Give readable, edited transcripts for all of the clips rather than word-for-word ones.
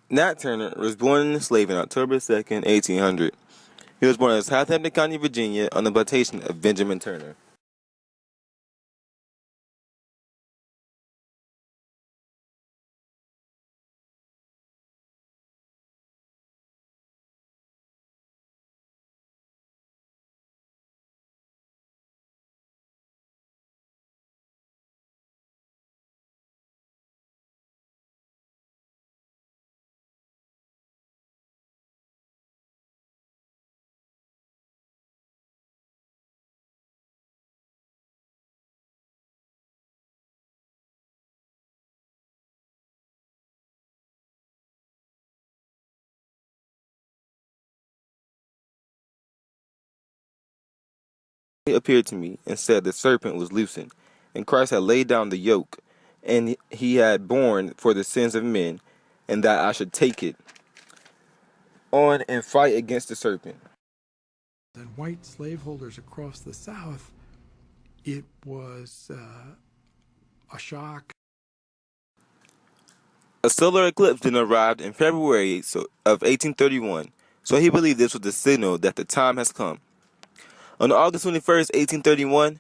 Nat Turner was born and enslaved on October 2nd, 1800. He was born in Southampton County, Virginia, on the plantation of Benjamin Turner. He appeared to me and said the serpent was loosened, and Christ had laid down the yoke, and he had borne for the sins of men, and that I should take it on and fight against the serpent. And white slaveholders across the South, it was a shock. A solar eclipse then arrived in February of 1831, so he believed this was the signal that the time has come. On August 21st, 1831,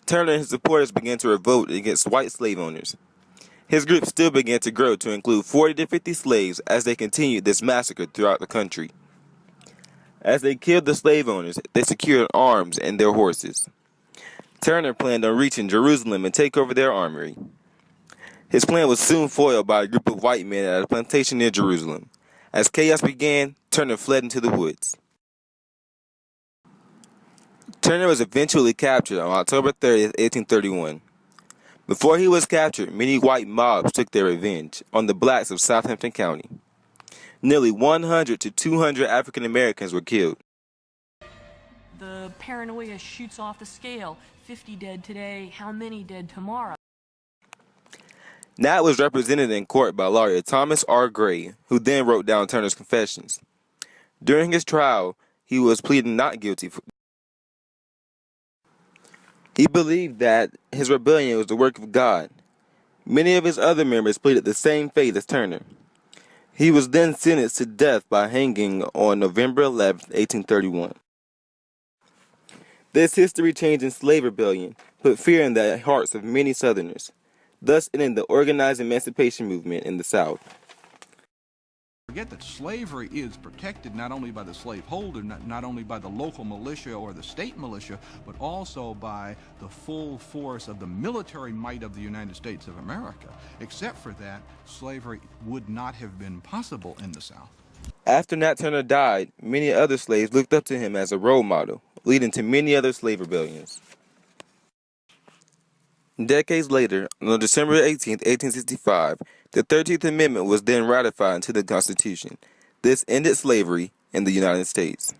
Turner and his supporters began to revolt against white slave owners. His group still began to grow to include 40 to 50 slaves as they continued this massacre throughout the country. As they killed the slave owners, they secured arms and their horses. Turner planned on reaching Jerusalem and take over their armory. His plan was soon foiled by a group of white men at a plantation near Jerusalem. As chaos began, Turner fled into the woods. Turner was eventually captured on October 30th, 1831. Before he was captured, many white mobs took their revenge on the blacks of Southampton County. Nearly 100 to 200 African Americans were killed. The paranoia shoots off the scale. 50 dead today, how many dead tomorrow? Nat was represented in court by lawyer Thomas R. Gray, who then wrote down Turner's confessions. During his trial, he was pleading not guilty. He believed that his rebellion was the work of God. Many of his other members pleaded the same fate as Turner. He was then sentenced to death by hanging on November 11, 1831. This history-changing slave rebellion put fear in the hearts of many Southerners, thus ending the organized emancipation movement in the South. Forget that slavery is protected not only by the slaveholder, not only by the local militia or the state militia, but also by the full force of the military might of the United States of America. Except for that, slavery would not have been possible in the South. After Nat Turner died, many other slaves looked up to him as a role model, leading to many other slave rebellions. Decades later, on December 18, 1865, the 13th Amendment was then ratified into the Constitution. This ended slavery in the United States.